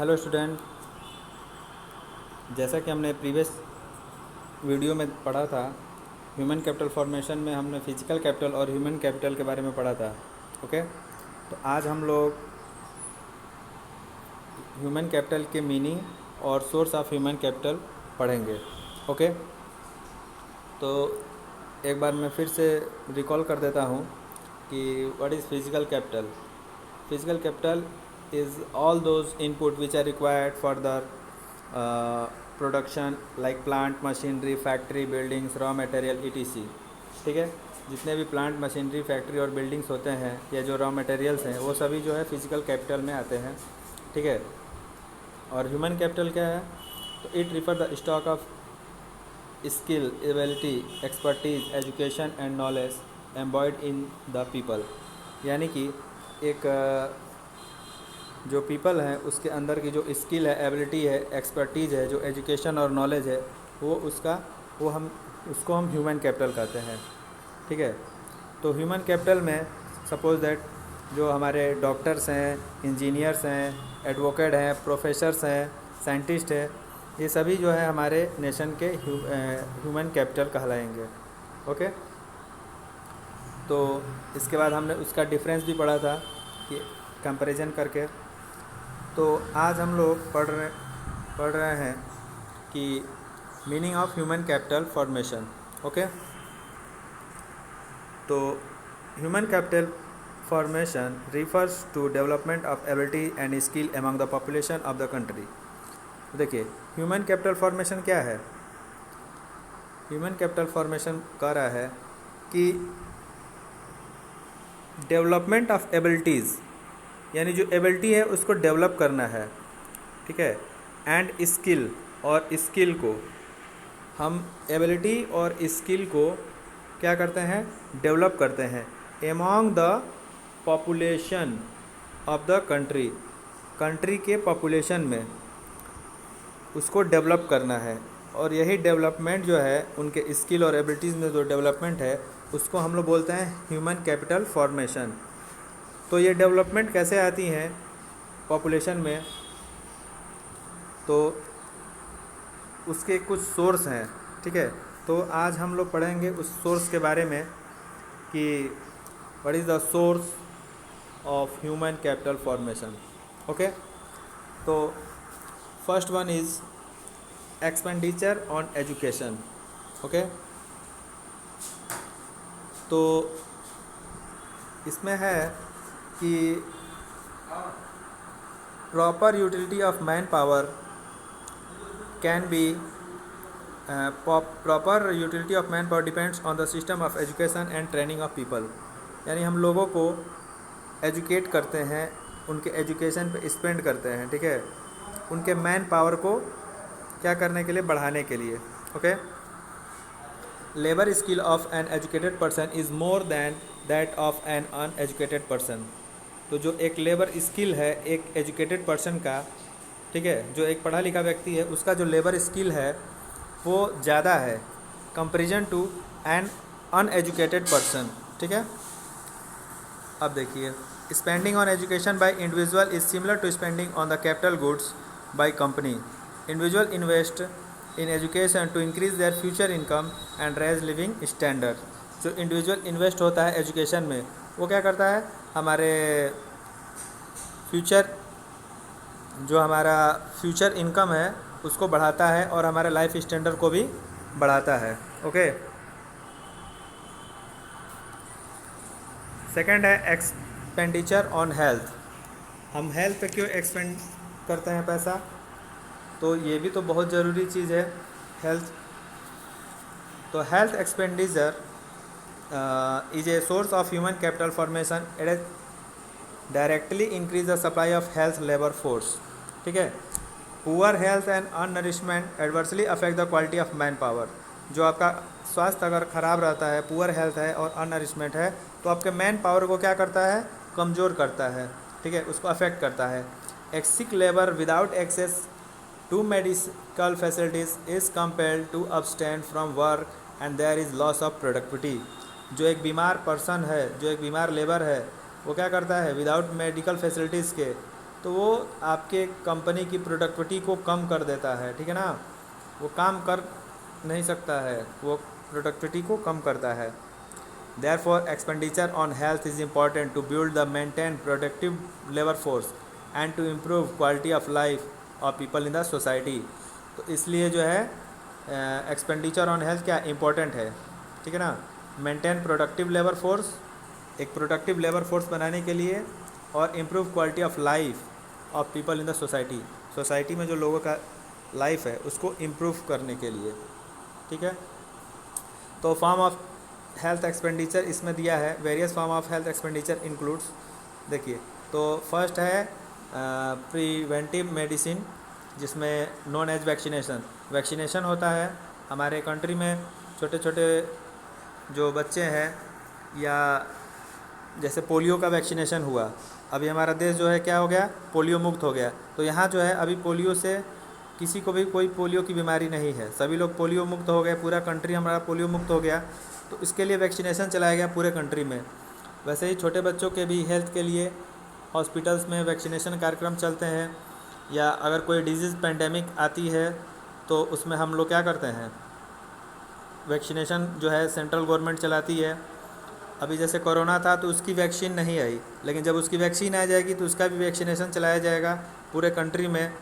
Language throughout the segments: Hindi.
हेलो स्टूडेंट, जैसा कि हमने प्रीवियस वीडियो में पढ़ा था, ह्यूमन कैपिटल फॉर्मेशन में हमने फिजिकल कैपिटल और ह्यूमन कैपिटल के बारे में पढ़ा था। ओके, तो आज हम लोग ह्यूमन कैपिटल के मीनिंग और सोर्स ऑफ ह्यूमन कैपिटल पढ़ेंगे। ओके, तो एक बार मैं फिर से रिकॉल कर देता हूँ कि what is physical capital. Physical capital is all those input which are required for the production like plant machinery factory buildings raw material etc। ठीक है, जितने भी प्लांट मशीनरी फैक्ट्री और बिल्डिंग्स होते हैं या जो रॉ मटेरियल्स हैं वो सभी जो है फिजिकल कैपिटल में आते हैं। ठीक है, और ह्यूमन कैपिटल क्या है? तो it refer the stock of skill ability expertise education and knowledge embodied in the people. यानी कि एक जो पीपल हैं उसके अंदर की जो स्किल है, एबिलिटी है, एक्सपर्टीज़ है, जो एजुकेशन और नॉलेज है, वो उसको हम ह्यूमन कैपिटल कहते हैं। ठीक है, तो ह्यूमन कैपिटल में सपोज दैट जो हमारे डॉक्टर्स हैं, इंजीनियर्स हैं, एडवोकेट हैं, प्रोफेसर्स हैं, साइंटिस्ट हैं, ये सभी जो है हमारे नेशन के ह्यूमन कैपिटल कहलाएंगे। ओके, तो इसके बाद हमने उसका डिफरेंस भी पढ़ा था कि कंपैरिजन करके। तो आज हम लोग पढ़ रहे हैं कि meaning of human capital formation. Okay, तो human capital formation refers to development of ability and skill among the population of the country. देखिए, ह्यूमन कैपिटल फॉर्मेशन क्या है? ह्यूमन कैपिटल फॉर्मेशन कह रहा है कि डेवलपमेंट ऑफ एबिलिटीज़, यानी जो एबिलिटी है उसको डेवलप करना है। ठीक है, एंड स्किल, और स्किल को हम एबिलिटी और स्किल को क्या करते हैं? डेवलप करते हैं among the population of the country के पॉपुलेशन में उसको डेवलप करना है। और यही डेवलपमेंट जो है उनके स्किल और एबिलिटीज़ में जो डेवलपमेंट है उसको हम लोग बोलते हैं ह्यूमन कैपिटल फॉर्मेशन। तो ये डेवलपमेंट कैसे आती हैं पॉपुलेशन में? तो उसके कुछ सोर्स हैं। ठीक है, तो आज हम लोग पढ़ेंगे उस सोर्स के बारे में कि what is the source of human capital formation. Okay, तो first one is expenditure on education. Okay, तो इसमें है कि proper utility of man power can be proper utility of man power depends on the system of education and training of people. यानी हम लोगों को एजुकेट करते हैं, उनके एजुकेशन पे स्पेंड करते हैं। ठीक है, उनके मैन पावर को क्या करने के लिए? बढ़ाने के लिए। Okay, labour skill of an educated person is more than that of an uneducated person. तो जो एक लेबर स्किल है एक एजुकेटेड पर्सन का, ठीक है, जो एक पढ़ा लिखा व्यक्ति है उसका जो लेबर स्किल है वो ज़्यादा है comparison to an uneducated person. ठीक है, अब देखिए, spending on education by individual is similar to spending on the capital goods by company. Individual invest in education to increase their future income and raise living standard. जो इंडिविजुअल इन्वेस्ट होता है एजुकेशन में वो क्या करता है? हमारे फ्यूचर इनकम है उसको बढ़ाता है और हमारे लाइफ स्टैंडर्ड को भी बढ़ाता है। ओके, सेकंड है एक्सपेंडिचर ऑन हेल्थ। हम हेल्थ पे क्यों एक्सपेंड करते हैं पैसा? तो ये भी तो बहुत ज़रूरी चीज़ है हेल्थ। तो health expenditure is a source of human capital formation. It directly increase the supply of health labour force. ठीक है, poor health and unnourishment adversely affect the quality of man power. जो आपका स्वास्थ्य अगर ख़राब रहता है, पुअर हेल्थ है और अननरिशमेंट है, तो आपके मैन पावर को क्या करता है? कमज़ोर करता है। ठीक है, उसको अफेक्ट करता है। एक sick labour without access to medical facilities is compelled to abstain from work and there is loss of productivity. जो एक बीमार पर्सन है, जो एक बीमार लेबर है, वो क्या करता है? विदाउट मेडिकल फैसिलिटीज़ के तो वो आपके कंपनी की प्रोडक्टिविटी को कम कर देता है, ठीक है ना। वो काम कर नहीं सकता है, वो प्रोडक्टिविटी को कम करता है। Therefore, expenditure on health is important to build the maintain productive labor force and to improve quality of life of people in the society। तो इसलिए जो है एक्सपेंडिचर ऑन हेल्थ क्या इम्पोर्टेंट है, ठीक है ना। मेंटेन प्रोडक्टिव लेबर फोर्स, एक प्रोडक्टिव लेबर फोर्स बनाने के लिए, और improve quality of life of people in the society, society में जो लोगों का लाइफ है उसको इम्प्रूव करने के लिए, ठीक है। तो फॉर्म ऑफ हेल्थ एक्सपेंडिचर इसमें दिया है, various form of health expenditure includes. देखिए, तो फर्स्ट है प्रिवेंटिव मेडिसिन, जिसमें नॉन एज वैक्सीनेशन होता है। हमारे कंट्री में छोटे छोटे जो बच्चे हैं, या जैसे पोलियो का वैक्सीनेशन हुआ, अभी हमारा देश जो है क्या हो गया, पोलियो मुक्त हो गया। तो यहाँ जो है अभी पोलियो से किसी को भी कोई पोलियो की बीमारी नहीं है, सभी लोग पोलियो मुक्त हो गए, पूरा कंट्री हमारा पोलियो मुक्त हो गया। तो इसके लिए वैक्सीनेशन चलाया गया पूरे कंट्री में। वैसे ही छोटे बच्चों के भी हेल्थ के लिए हॉस्पिटल्स में वैक्सीनेशन कार्यक्रम चलते हैं, या अगर कोई डिजीज़ पेंडेमिक आती है तो उसमें हम लोग क्या करते हैं, वैक्सीनेशन जो है सेंट्रल गवर्नमेंट चलाती है। अभी जैसे कोरोना था तो उसकी वैक्सीन नहीं आई, लेकिन जब उसकी वैक्सीन आ जाएगी तो उसका भी वैक्सीनेशन चलाया जाएगा पूरे कंट्री में।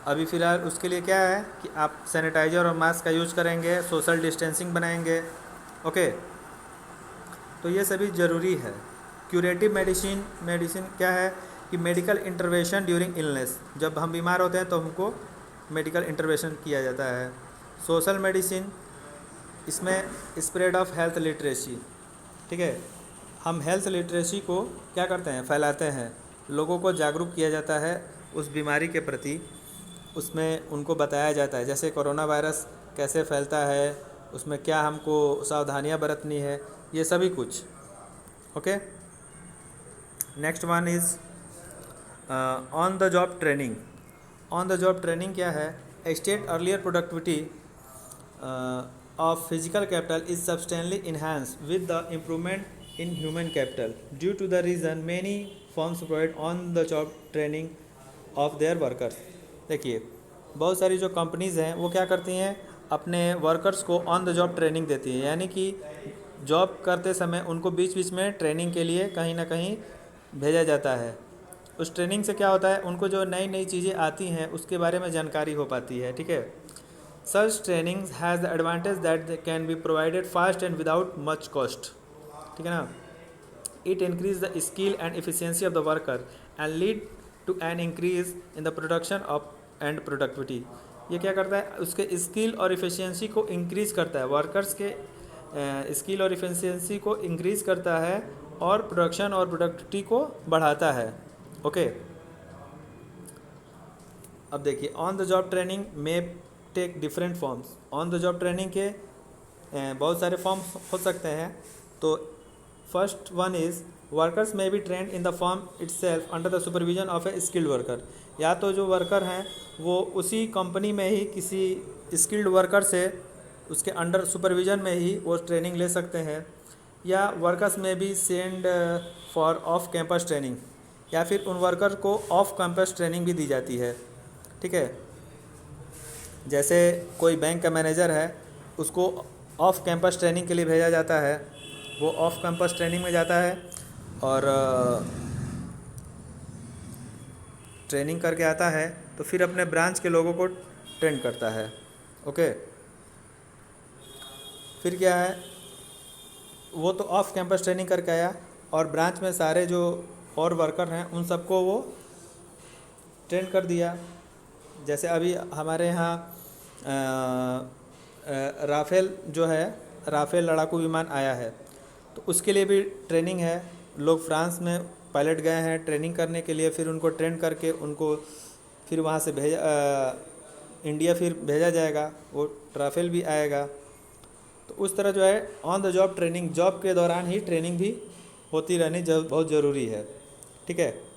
अभी फ़िलहाल उसके लिए क्या है कि आप सैनिटाइज़र और मास्क का यूज़ करेंगे, सोशल डिस्टेंसिंग बनाएंगे, ओके। तो ये सभी ज़रूरी है। क्यूरेटिव मेडिसिन क्या है कि मेडिकल इंटरवेंशन ड्यूरिंग इलनेस, जब हम बीमार होते हैं तो हमको मेडिकल इंटरवेंशन किया जाता है। सोशल मेडिसिन, इसमें स्प्रेड ऑफ हेल्थ लिटरेसी, ठीक है। हम हेल्थ लिटरेसी को क्या करते हैं, फैलाते हैं, लोगों को जागरूक किया जाता है उस बीमारी के प्रति, उसमें उनको बताया जाता है जैसे कोरोना वायरस कैसे फैलता है, उसमें क्या हमको सावधानियां बरतनी है, ये सभी कुछ, okay. Next one is on the job training. On the job training क्या है, state earlier productivity of physical capital is substantially enhanced with the improvement in human capital. Due to the reason many firms provide on the job training of their workers। देखिए, बहुत सारी जो कंपनीज़ हैं वो क्या करती हैं, अपने वर्कर्स को ऑन द जॉब ट्रेनिंग देती हैं, यानी कि जॉब करते समय उनको बीच बीच में ट्रेनिंग के लिए कहीं ना कहीं भेजा जाता है। उस ट्रेनिंग से क्या होता है, उनको जो नई नई चीज़ें आती हैं उसके बारे में जानकारी हो पाती है, ठीक है। Such trainings has the advantage that they can be provided fast and without much cost, ठीक है ना। It increase the skill and efficiency of the worker and lead to an increase in the production of and productivity। ये क्या करता है, उसके स्किल और इफ़िशियंसी को इंक्रीज करता है, वर्कर्स के स्किल और इफ़िशियंसी को इंक्रीज करता है और प्रोडक्शन और प्रोडक्टिविटी को बढ़ाता है, ओके। अब देखिए, ऑन द जॉब ट्रेनिंग में take different forms. On the job training के बहुत सारे फॉर्म्स हो सकते हैं। तो first one is workers may be trained in the firm itself under the supervision of a skilled worker. या तो जो वर्कर हैं वो उसी कंपनी में ही किसी स्किल्ड वर्कर से उसके अंडर सुपरविजन में ही वो ट्रेनिंग ले सकते हैं, या वर्कर्स में भी send for off campus training, या फिर उन वर्कर को ऑफ कैंपस ट्रेनिंग भी दी जाती है, ठीक है। जैसे कोई बैंक का मैनेजर है, उसको ऑफ कैंपस ट्रेनिंग के लिए भेजा जाता है, वो ऑफ कैंपस ट्रेनिंग में जाता है और ट्रेनिंग करके आता है, तो फिर अपने ब्रांच के लोगों को ट्रेन करता है, ओके। फिर क्या है, वो तो ऑफ कैंपस ट्रेनिंग करके आया और ब्रांच में सारे जो और वर्कर हैं उन सबको वो ट्रेन कर दिया। जैसे अभी हमारे यहाँ राफेल जो है, राफेल लड़ाकू विमान आया है, तो उसके लिए भी ट्रेनिंग है। लोग फ्रांस में पायलट गए हैं ट्रेनिंग करने के लिए, फिर उनको ट्रेन करके उनको फिर वहाँ से इंडिया फिर भेजा जाएगा, वो राफेल भी आएगा। तो उस तरह जो है on the job training, job के दौरान ही ट्रेनिंग भी होती रहनी बहुत ज़रूरी है, ठीक है।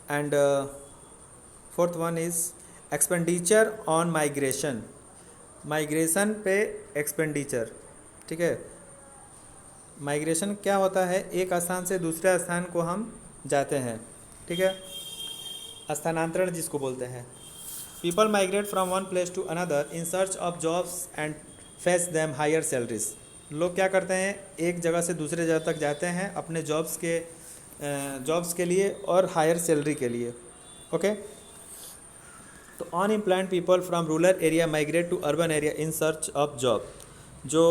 And fourth one is expenditure on migration पे एक्सपेंडिचर, ठीक है। माइग्रेशन क्या होता है, एक स्थान से दूसरे स्थान को हम जाते हैं, ठीक है, स्थानांतरण जिसको बोलते हैं। People migrate from one place to another in search of jobs and fetch them higher salaries. लोग क्या करते हैं, एक जगह से दूसरे जगह तक जाते हैं अपने जॉब्स के लिए और हायर सैलरी के लिए। ओके, तो unemployed people from rural area migrate to urban area in search of job. जो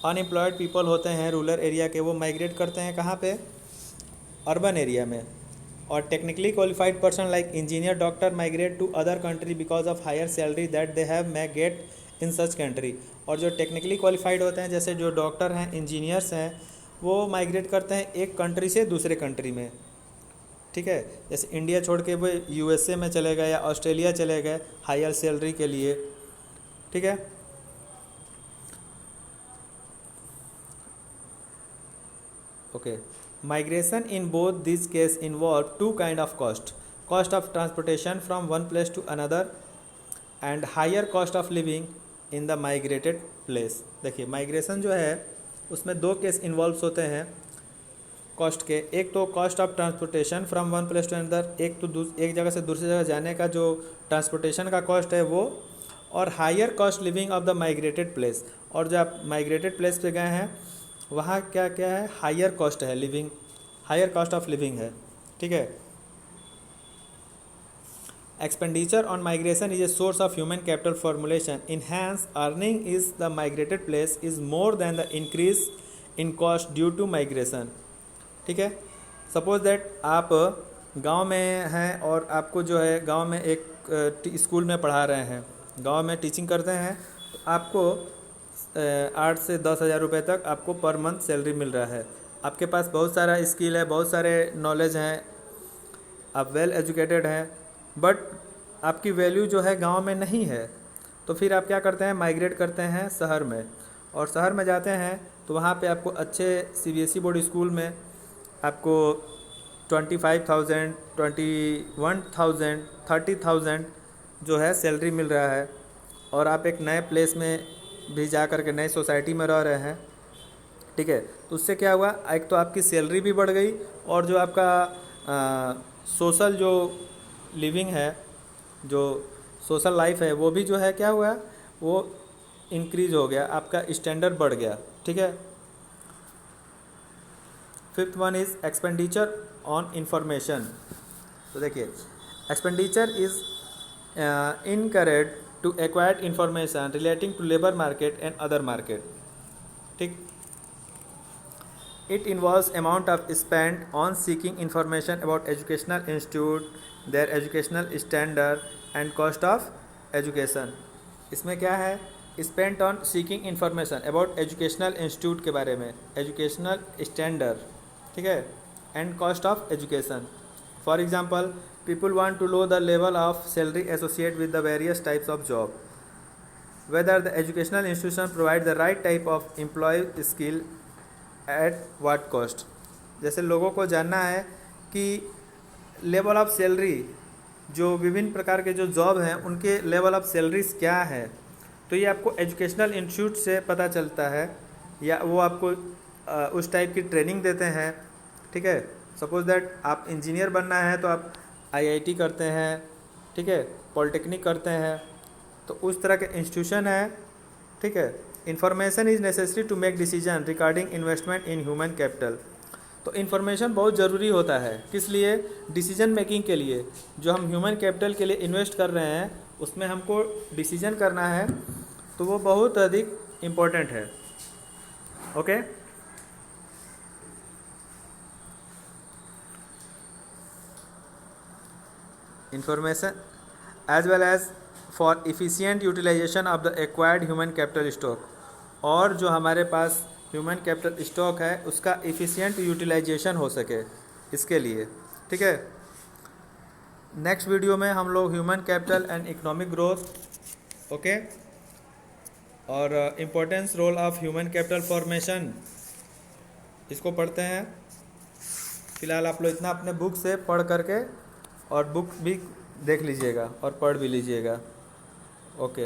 अनएम्प्लॉयड पीपल होते हैं रूरल एरिया के, वो माइग्रेट करते हैं कहाँ पे, अर्बन एरिया में। और technically qualified person like engineer, doctor migrate to other country because of higher salary that they have may get in such country. और जो टेक्निकली क्वालिफाइड होते हैं, जैसे जो डॉक्टर हैं, इंजीनियर्स हैं, वो माइग्रेट करते हैं एक कंट्री से दूसरे कंट्री में, ठीक है। जैसे इंडिया छोड़ के वो यूएसए में चले गए या ऑस्ट्रेलिया चले गए हायर सैलरी के लिए, ठीक है। Okay, migration in both this case involve two kind of cost of transportation from one place to another and higher cost of living in the migrated place. देखिए, माइग्रेशन जो है उसमें दो केस इन्वॉल्व होते हैं कॉस्ट के। एक तो cost of transportation from one place to another, एक जगह से दूसरी जगह जाने का जो ट्रांसपोर्टेशन का कॉस्ट है वो, और higher cost living of the migrated place. और जो आप माइग्रेटेड प्लेस पे गए हैं वहाँ क्या क्या है, हायर कॉस्ट है living, higher cost of living है, ठीक है। Expenditure on migration is a source of human capital formulation. Enhance earning is the migrated place is more than the increase in cost due to migration, ठीक है। सपोज दैट आप गांव में हैं और आपको जो है गांव में एक स्कूल में पढ़ा रहे हैं, गांव में टीचिंग करते हैं, तो आपको 8 से 10 हज़ार रुपये तक आपको पर मंथ सैलरी मिल रहा है। आपके पास बहुत सारा स्किल है, बहुत सारे नॉलेज हैं, आप वेल एजुकेटेड हैं, बट आपकी वैल्यू जो है गांव में नहीं है। तो फिर आप क्या करते हैं, माइग्रेट करते हैं शहर में, और शहर में जाते हैं तो वहाँ पे आपको अच्छे सीबीएसई बोर्ड स्कूल में आपको 25,000, 21,000, 30,000 जो है सैलरी मिल रहा है। और आप एक नए प्लेस में भी जा कर के नई सोसाइटी में रह रहे हैं, ठीक है। तो उससे क्या हुआ, एक तो आपकी सैलरी भी बढ़ गई, और जो आपका सोशल जो लिविंग है, जो सोशल लाइफ है, वो भी जो है क्या हुआ, वो इंक्रीज हो गया, आपका स्टैंडर्ड बढ़ गया, ठीक है। Fifth one is expenditure on information. तो देखिए, expenditure is incurred to acquired information relating to labour market and other market, ठीक। It involves amount of spend on seeking information about educational institute, their educational standard and cost of education. इसमें क्या है, spend on seeking information about educational institute के बारे में, एजुकेशनल स्टैंडर्ड, ठीक है, and cost of education. For example, people want to know the level of salary associated with the various types of job, whether the educational institution provide the right type of employee skill at what cost। जैसे लोगों को जानना है कि लेवल ऑफ सैलरी, जो विभिन्न प्रकार के जो जॉब हैं उनके लेवल ऑफ सैलरीज क्या है, तो ये आपको एजुकेशनल इंस्टीट्यूट से पता चलता है, या वो आपको उस टाइप की ट्रेनिंग देते हैं, ठीक है। सपोज दैट आप इंजीनियर बनना है तो आप आईआईटी करते हैं, ठीक है, पॉलिटेक्निक करते हैं, तो उस तरह के इंस्टीट्यूशन है, ठीक है। Information is necessary to make decision regarding investment in human capital. तो इन्फॉर्मेशन बहुत ज़रूरी होता है, किस लिए, डिसीजन मेकिंग के लिए। जो हम ह्यूमन कैपिटल के लिए इन्वेस्ट कर रहे हैं उसमें हमको डिसीजन करना है, तो वो बहुत अधिक इम्पोर्टेंट है, okay. information as well as for efficient utilization of the acquired human capital stock। और जो हमारे पास ह्यूमन कैपिटल स्टॉक है उसका एफिशिएंट यूटिलाइजेशन हो सके, इसके लिए, ठीक है। नेक्स्ट वीडियो में हम लोग human capital and economic growth, okay, और importance role of human capital formation, इसको पढ़ते हैं। फ़िलहाल आप लोग इतना अपने बुक से पढ़ करके और बुक भी देख लीजिएगा और पढ़ भी लीजिएगा, ओके।